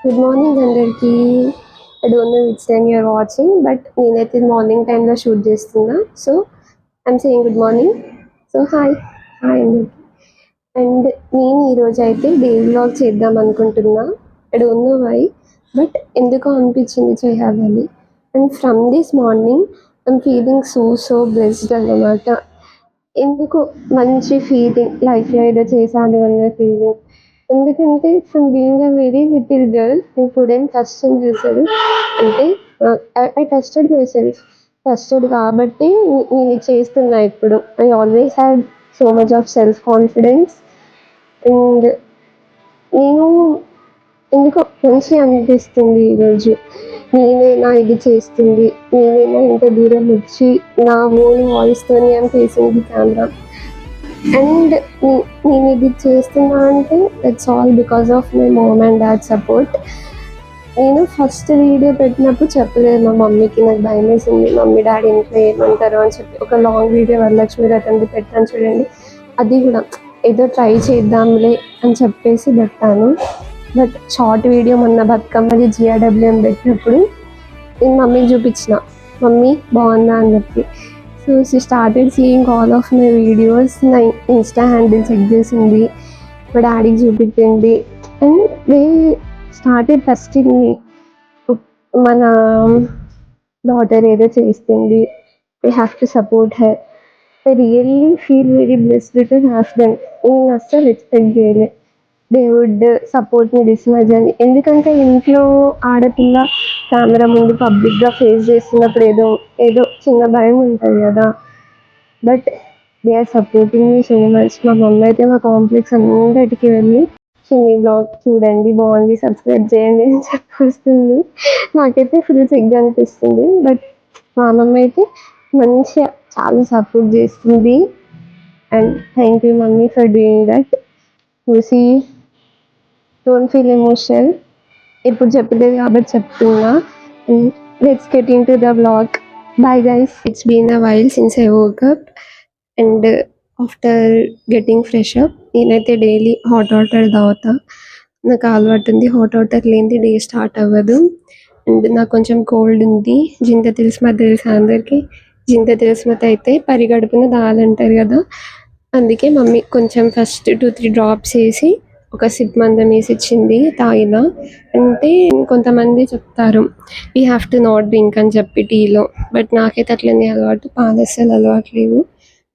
Good morning అందరికి. I don't know which time you are watching, but నేనైతే morning టైంలో shoot చేస్తున్నా. So I'm saying good morning. So hi hi అందరికి. And నేను ఈరోజు అయితే డే వ్లాగ్ చేద్దాం అనుకుంటున్నా. I don't know why, but ఎందుకో అనిపించింది చేయాలని. And from this morning I'm feeling so blessed అన్నమాట. ఎందుకో మంచి ఫీలింగ్, లైఫ్లో ఏదో చేశాను అన్న ఫీలింగ్. ఎందుకంటే from being a very little girl నేను ఫుడ్ ఏం కష్టం చేశాను అంటే I tested my self. Tested కాబట్టి నేను ఇది చేస్తున్నా ఇప్పుడు. I always had so much of self confidence. And నేను ఎందుకో మంచిగా అనిపిస్తుంది ఈరోజు. నేనైనా ఇది చేస్తుంది, నేనైనా ఇంత దూరం వచ్చి నా ఓన్ వాయిస్తోనే అని ఫేసింగ్ కెమెరా. అండ్ నేను ఇది చేస్తున్నా అంటే that's all because of my mom and dad support. నేను ఫస్ట్ వీడియో పెట్టినప్పుడు చెప్పలేదు మా మమ్మీకి, నాకు భయం వేసింది మమ్మీ డాడీ ఇంట్లో ఏమంటారో అని చెప్పి. ఒక లాంగ్ వీడియో వరలక్ష్మి వ్రతంది పెట్టాను చూడండి, అది కూడా ఏదో ట్రై చేద్దాంలే అని చెప్పేసి పెట్టాను. బట్ షార్ట్ వీడియో మొన్న బతుకమ్మది జిఆర్డబ్ల్యూఎం పెట్టినప్పుడు నేను మమ్మీకి చూపించిన, మమ్మీ బాగుందా అని చెప్పి. So she started seeing all of my videos. నా ఇన్స్టా హ్యాండిల్ చెక్ చేసింది, మా డాడీకి చూపించింది. And they started trusting me. మన డాటర్ ఏదో చేస్తుంది, we have to support her. I really feel very blessed to have them. నేను అస్సలు ఎక్స్పెక్ట్ చేయలే they would support me this much అని. ఎందుకంటే ఇంట్లో ఆడపిల్ల కెమెరా ముందు పబ్లిక్గా ఫేస్ చేస్తున్నప్పుడు ఏదో ఏదో చిన్న భయం ఉంటుంది కదా. But they are supporting me so much. మా మమ్మీ అయితే మా కాంప్లెక్స్ అందరికి వెళ్ళి చిన్ని బ్లాగ్ చూడండి బాగుంది, సబ్స్క్రైబ్ చేయండి అని చెప్పొస్తుంది. నాకైతే ఫుల్ సిగ్గా అనిపిస్తుంది. బట్ మా మమ్మీ అయితే మంచిగా చాలా సపోర్ట్ చేస్తుంది. And thank you mummy for doing that. చూసి డోంట్ ఫీల్ ఎమోషనల్. ఇప్పుడు చెప్పలేదు కాబట్టి చెప్తున్నా. Let's get into the vlog. Bye guys. It's been a while since I woke up. And after getting fresh up నేనైతే daily hot water తాగుతా. నాకు అలవాటు ఉంది, హాట్ వాటర్ లేనిది డే స్టార్ట్ అవ్వదు. అండ్ నాకు కొంచెం కోల్డ్ ఉంది. జింత తిలిస్మత్ తెలుసా అందరికీ? జింత తిలిస్మత్ అయితే పరిగడుపున తాగాలంటారు కదా. అందుకే మమ్మీ కొంచెం ఫస్ట్ 2-3 డ్రాప్స్ వేసి ఒక సిప్ మందం వేసి ఇచ్చింది, తాగిన. అంటే కొంతమంది చెప్తారు we have to not drink అని చెప్పి టీలో. బట్ నాకైతే అట్లనే అలవాటు, పాలు అస్సలు అలవాటు లేవు,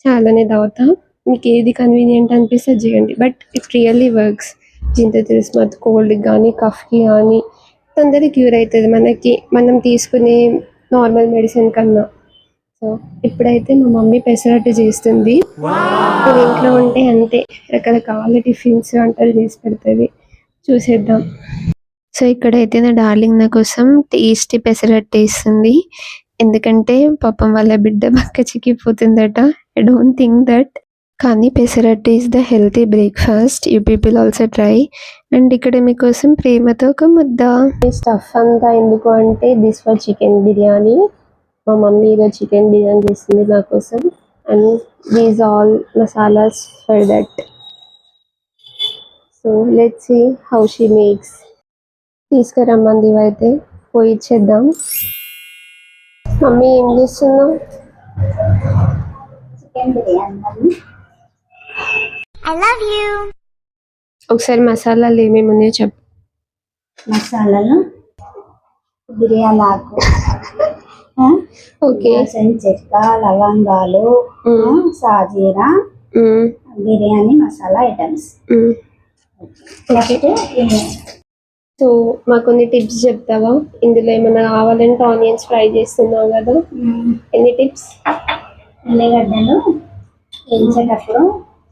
చాలానే తాగుతా. మీకు ఏది కన్వీనియంట్ అనిపిస్తే చేయండి, but it really works. Zinda Tilismat కోల్డ్కి కానీ కఫ్కి కానీ తొందరగా క్యూర్ అవుతుంది మనకి, మనం తీసుకునే నార్మల్ మెడిసిన్ కన్నా. సో ఇప్పుడైతే మా మమ్మీ పెసరట్టు చేస్తుంది. నేను ఇంట్లో ఉంటే అంతే, రకరకాల టిఫిన్స్ వంటలు చేసి పెడుతుంది. చూసేద్దాం. సో ఇక్కడైతే నా డార్లింగ్ నా కోసం టేస్టీ పెసరట్టు వేస్తుంది. ఎందుకంటే పాపం వాళ్ళ బిడ్డ బక్క చిక్కిపోతుందట. ఐ డోంట్ థింక్ దట్, కానీ pesarattu is the healthy breakfast. You people also try. And ఇక్కడ మీకోసం ప్రేమతో ఒక ముద్ద. ఈ స్టఫ్ అంతా ఎందుకు అంటే దిస్ ఫర్ చికెన్ బిర్యానీ. మా మమ్మీ ఈరోజు చికెన్ బిర్యానీ చేస్తుంది నా కోసం. And these all masalas for that. So let's see how she makes. తీసుకురమ్మంది ఇవైతే పోయి ఇచ్చేద్దాం. మమ్మీ ఏం చేస్తున్నావు? Chicken biryani. I love you. ఒకసారి మసాలాలు ఏమేమి ఉన్నాయో చెప్పు. మసాలాలు బిర్యానీ ఆకు, ఓకే, చెక్క, లవంగాలు, సాజీరా, బిర్యానీ మసాలా ఐటమ్స్. సో మాకు కొన్ని టిప్స్ చెప్తావా? ఇందులో ఏమైనా కావాలంటే ఆనియన్స్ ఫ్రై చేస్తున్నావు కదా, ఎన్ని టిప్స్? ఉల్లిగడ్డలు వేయించేటప్పుడు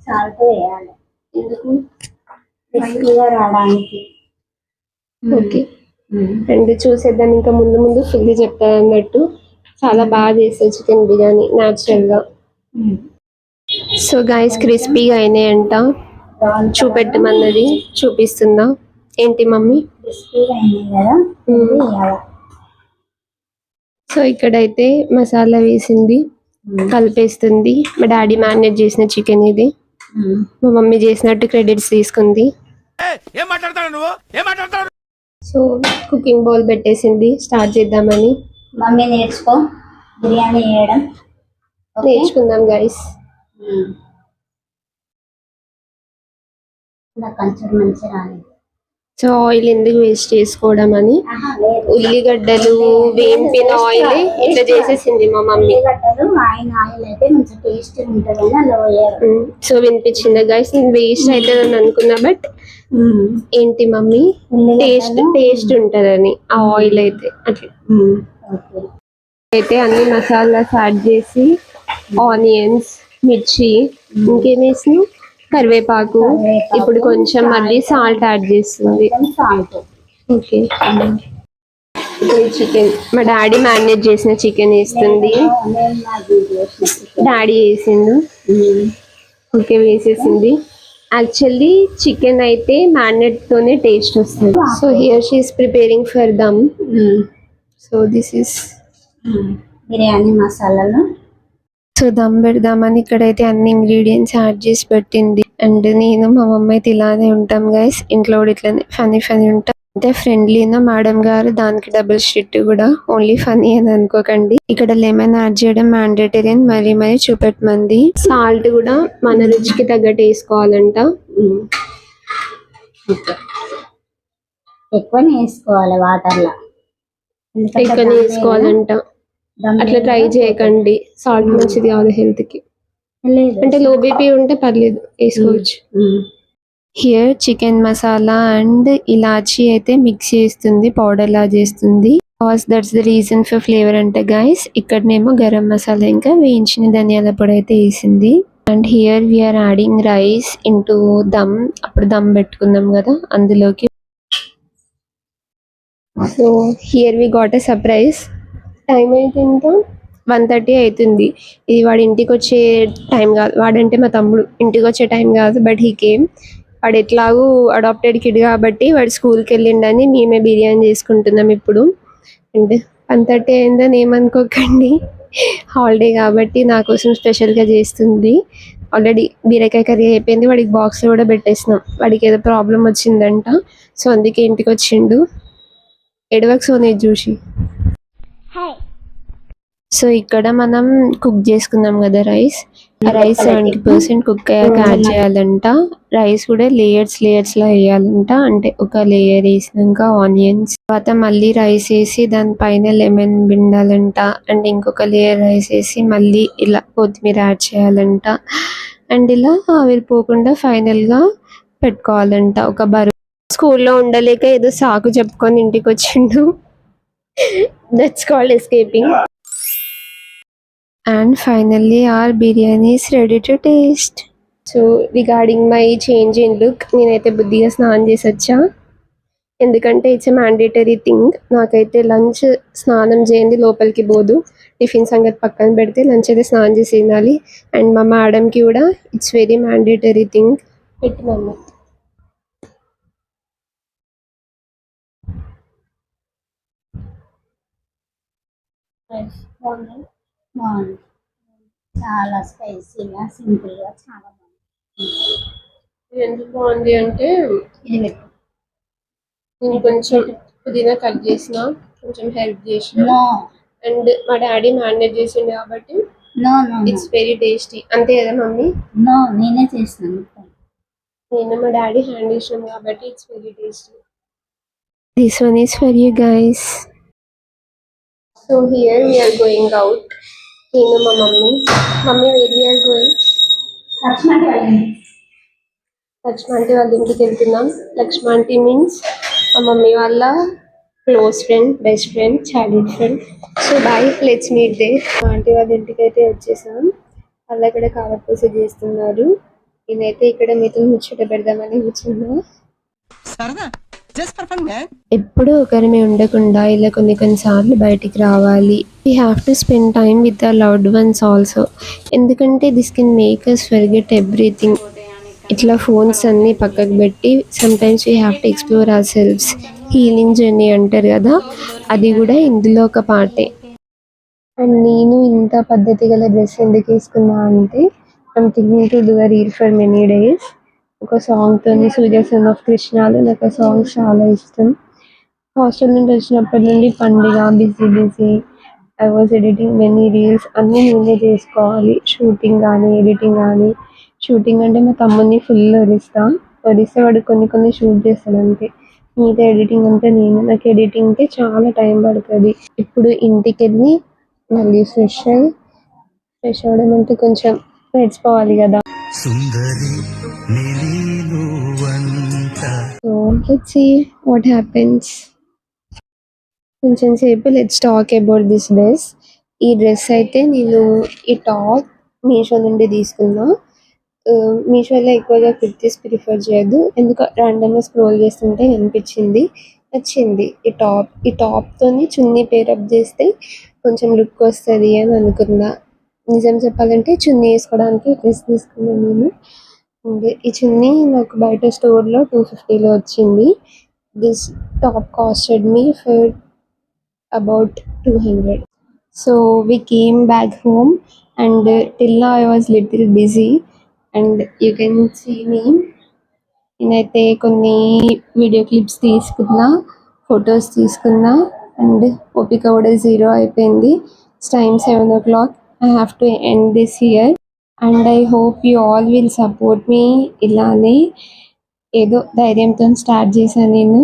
సాల్ట్ వేయాలి, ఎందుకు? క్రిస్పీగా రావడానికి. ఓకే. అండ్ చూసేద్దాం, ఇంకా ముందు ముందు ఫుల్ చెప్తాను అన్నట్టు. చాలా బాగా చేస్తుంది చికెన్ బిర్యానీ న్యాచురల్గా. సో గైస్ క్రిస్పీగా అయినాయంట, చూపెట్టమన్నది, చూపిస్తుందా? ఏంటి మమ్మీ? క్రిస్పీగా అయినాయి కదా. సో ఇక్కడైతే మసాలా వేసింది, కలిపేస్తుంది. మా డాడీ మ్యారినేట్ చేసిన చికెన్ ఇది. మా మమ్మీ చేసినట్టు క్రెడిట్స్ తీసుకుంది. సో కుకింగ్ బౌల్ పెట్టేసింది, స్టార్ట్ చేద్దామని. మమ్మీ నేర్చుకో బిర్యానీ చేయడం. ఓకే నేర్చుకుందాం గైస్. నాకు కొంచెం మంచి రాలేదు. సో ఆయిల్ ఎందుకు వేస్ట్ చేసుకోవడం అని ఉల్లిగడ్డలు వేంపిన ఆయిల్ ఇట్లా చేసేసింది మా మమ్మీ. ఉల్లిగడ్డలు ఆయన ఆయిల్ అయితే మంచి టేస్ట్ ఉంటుందని అలా పోయారు. సో వినిపించింది గైస్, నేను వేస్ట్ అవుతుందని అనుకున్నా, బట్ ఏంటి మమ్మీ టేస్ట్ ఉంటదని ఆ ఆయిల్ అయితే అట్లా. ఓకే అయితే అన్ని మసాలాస్ యాడ్ చేసి ఆనియన్స్, మిర్చి, ఇంకేం వేసినాం, కరివేపాకు. ఇప్పుడు కొంచెం మళ్ళీ సాల్ట్ యాడ్ చేస్తుంది. సాల్ట్. ఓకే, ఇప్పుడు చికెన్ మా డాడీ మ్యారినేట్ చేసిన చికెన్ వేస్తుంది. డాడీ వేసిండు. ఓకే వేసేసింది. యాక్చువల్లీ చికెన్ అయితే మ్యారినేట్ తోనే టేస్ట్ వస్తుంది. So here she is preparing for them. So this is biryani మసాలాలు. సో దమ్ పెడదామని ఇక్కడైతే అన్ని ఇంగ్రీడియంట్స్ యాడ్ చేసి పెట్టింది. అండ్ నేను మా మమ్మీ అయితే ఇలానే ఉంటాం గైస్, ఇంట్లో కూడా ఇట్లానే ఫనీ ఉంటాం. అంటే ఫ్రెండ్లీనా మేడం గారు, దానికి డబుల్ స్ట్రిక్ట్ కూడా, ఓన్లీ ఫనీ అని అనుకోకండి. ఇక్కడ లెమన్ యాడ్ చేయడం మ్యాండేటరీ అని మరీ చూపెట్టమంది. సాల్ట్ కూడా మన రుచికి తగ్గట్టు వేసుకోవాలంట. ఎక్కువనే వేసుకోవాలి వాటర్లో, ఎక్కువనే వేసుకోవాలంట. అట్లా ట్రై చేయకండి, సాల్ట్ మంచిది కాదు హెల్త్ కి. అంటే లో బీపీ ఉంటే పర్లేదు వేసుకోవచ్చు. హియర్ చికెన్ మసాలా అండ్ ఇలాచీ అయితే మిక్స్ చేస్తుంది, పౌడర్ లా చేస్తుంది. Cause that's the reason for flavour అంటే గైస్. ఇక్కడనేమో గరం మసాలా ఇంకా వేయించిన ధనియాల పొడి అయితే వేసింది. And here we are adding rice into dum. అప్పుడు దమ్ పెట్టుకుందాం కదా అందులోకి. So here we got a surprise. Time అయితే ఎంత, 1:30 అవుతుంది. ఇది వాడు ఇంటికి వచ్చే టైం కాదు, వాడంటే మా తమ్ముడు, ఇంటికి వచ్చే టైం కాదు. But he came. వాడు ఎట్లాగూ అడాప్టెడ్ కిడ్ కాబట్టి వాడు స్కూల్కి వెళ్ళిండని మేమే బిర్యానీ చేసుకుంటున్నాం ఇప్పుడు. అండ్ 1:30 అయిందని ఏమనుకోకండి, హాలిడే కాబట్టి నా కోసం స్పెషల్గా చేస్తుంది. ఆల్రెడీ బీరకాయ కర్రీ అయిపోయింది, వాడికి బాక్స్లో కూడా పెట్టేసినాం. వాడికి ఏదో ప్రాబ్లం వచ్చిందంట, సో అందుకే ఇంటికి వచ్చిండు. ఎడవకు సోనేది చూసి. సో ఇక్కడ మనం కుక్ చేసుకుందాం కదా రైస్. రైస్ 70% కుక్ అయ్యాక యాడ్ చేయాలంట. రైస్ కూడా లేయర్స్ లా వేయాలంట. అంటే ఒక లేయర్ వేసినాక ఆనియన్స్, తర్వాత మళ్ళీ రైస్ వేసి దానిపైన లెమన్ పిండాలంట. అండ్ ఇంకొక లేయర్ రైస్ వేసి మళ్ళీ ఇలా కొత్తిమీర యాడ్ చేయాలంట. అండ్ ఇలా ఆవిరిపోకుండా ఫైనల్ గా పెట్టుకోవాలంట. ఒక బరువు స్కూల్లో ఉండలేక ఏదో సాకు చెప్పుకొని ఇంటికి వచ్చిండు. That's called escaping. And finally our biryani is ready to taste. So regarding my change in look, నేనైతే బుద్ధిగా స్నానం చేసి వచ్చా, ఎందుకంటే ఇట్స్ ఎ మ్యాండేటరీ థింగ్. నాకైతే లంచ్ స్నానం చేయండి లోపలికి పోదు. టిఫిన్ సంగతి పక్కన పెడితే లంచ్ అయితే స్నానం చేసి తినాలి. అండ్ మా మేడంకి కూడా ఇట్స్ వెరీ మ్యాండేటరీ థింగ్. పెట్టినాము. బాగుంది, చాలా స్పైసీగా సింపుల్గా చాలా బాగుంది. ఎందుకు బాగుంది అంటే ఇది పెట్టు. నేను కొంచెం పుదీనా కట్ చేసిన, కొంచెం హెల్ప్ చేసిన. నో అండ్ మా డాడీ మ్యారినేట్ చేసిండు కాబట్టి no no it's very tasty. అంతే కదా మమ్మీ? నో నేనే చేసినాను. నేను మా డాడీ హ్యాండ్ చేసినాం కాబట్టి it's very tasty. This one is for you guys. So here we are going out. నేను మా మమ్మీ వేర్ వీఆర్ గోయింగ్. లక్ష్మాంటి వాళ్ళ ఇంటికి వెళ్తున్నాం. లక్ష్మాంటి మీన్స్ మా మమ్మీ వాళ్ళ close friend, best friend, childhood friend. So bye, let's meet them. మా ఆంటీ వాళ్ళ ఇంటికి అయితే వచ్చేసాం. వాళ్ళు అక్కడ కారపూస చేస్తున్నారు. నేనైతే ఇక్కడ మీతో ముచ్చట పెడదామని కూర్చున్నా. ఎప్పుడు ఒకరిమే ఉండకుండా ఇలా కొన్నిసార్లు బయటికి రావాలి. We have to spend time with our loved ones also. ఎందుకంటే this can make us forget everything. ఇట్లా ఫోన్స్ అన్ని పక్కకు పెట్టి sometimes we have to explore ourselves. Healing journey అంటారు కదా, అది కూడా ఇందులో ఒక పార్టే. అండ్ నేను ఇంత పద్ధతి గల డ్రెస్ ఎందుకు వేసుకున్నా అంటే I'm thinking to do a reel for many days. ఒక సాంగ్తో, సూర్య సన్ ఆఫ్ కృష్ణలో నాకు ఆ సాంగ్ చాలా ఇష్టం. హాస్టల్ నుండి వచ్చినప్పటి నుండి పండుగ busy. I was editing many reels అన్నీ నేనే చేసుకోవాలి. షూటింగ్ కానీ ఎడిటింగ్ కానీ. షూటింగ్ అంటే మా తమ్ముడిని ఫుల్ వరిస్తే వాడు కొన్ని షూట్ చేస్తాడు అంతే. మిగతా ఎడిటింగ్ అంతా నేను. నాకు ఎడిటింగ్కి చాలా టైం పడుతుంది. ఇప్పుడు ఇంటికి వెళ్ళి మళ్ళీ ఫ్రెష్ అవ్వడం అంటే కొంచెం నేర్చుకోవాలి కదా. సుందరి నిలువంత so let's see what happens. కొంచెం సేపు let's talk about this dress. ఈ డ్రెస్ అయితే నేను ఈ టాప్ మీషో నుండి తీసుకున్నా. మీషోలో ఎక్కువగా కుర్తీస్ ప్రిఫర్ చేయొద్దు. ఎందుకు ర్యాండమ్గా స్క్రోల్ చేస్తుంటే నచ్చింది. ఈ టాప్తోని చున్నీ పేరప్ చేస్తే కొంచెం లుక్ వస్తుంది అని అనుకున్నా. నిజం చెప్పాలంటే చున్నీ వేసుకోవడానికి డ్రెస్ తీసుకున్నాను నేను. అండ్ ఈ చున్నీ నాకు బయట స్టోర్లో 250లో వచ్చింది. This top costed me for about 200. So we came back home and till now I was little busy and you can see me. నేనైతే కొన్ని వీడియో క్లిప్స్ తీసుకున్నా, ఫొటోస్ తీసుకున్నా అండ్ ఓపిక కూడా జీరో అయిపోయింది. Time 7 o'clock. I have to end this here and I hope you all will support me. ఇలానే ఏదో ధైర్యంతో స్టార్ట్ చేశాను నేను.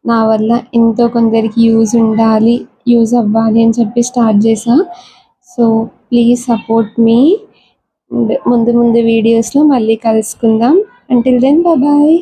నా వల్ల ఎంతో కొందరికి యూజ్ అవ్వాలి అని చెప్పి స్టార్ట్ చేశా. So please support me. ముందు వీడియోస్లో మళ్ళీ కలుసుకుందాం. Until then bye.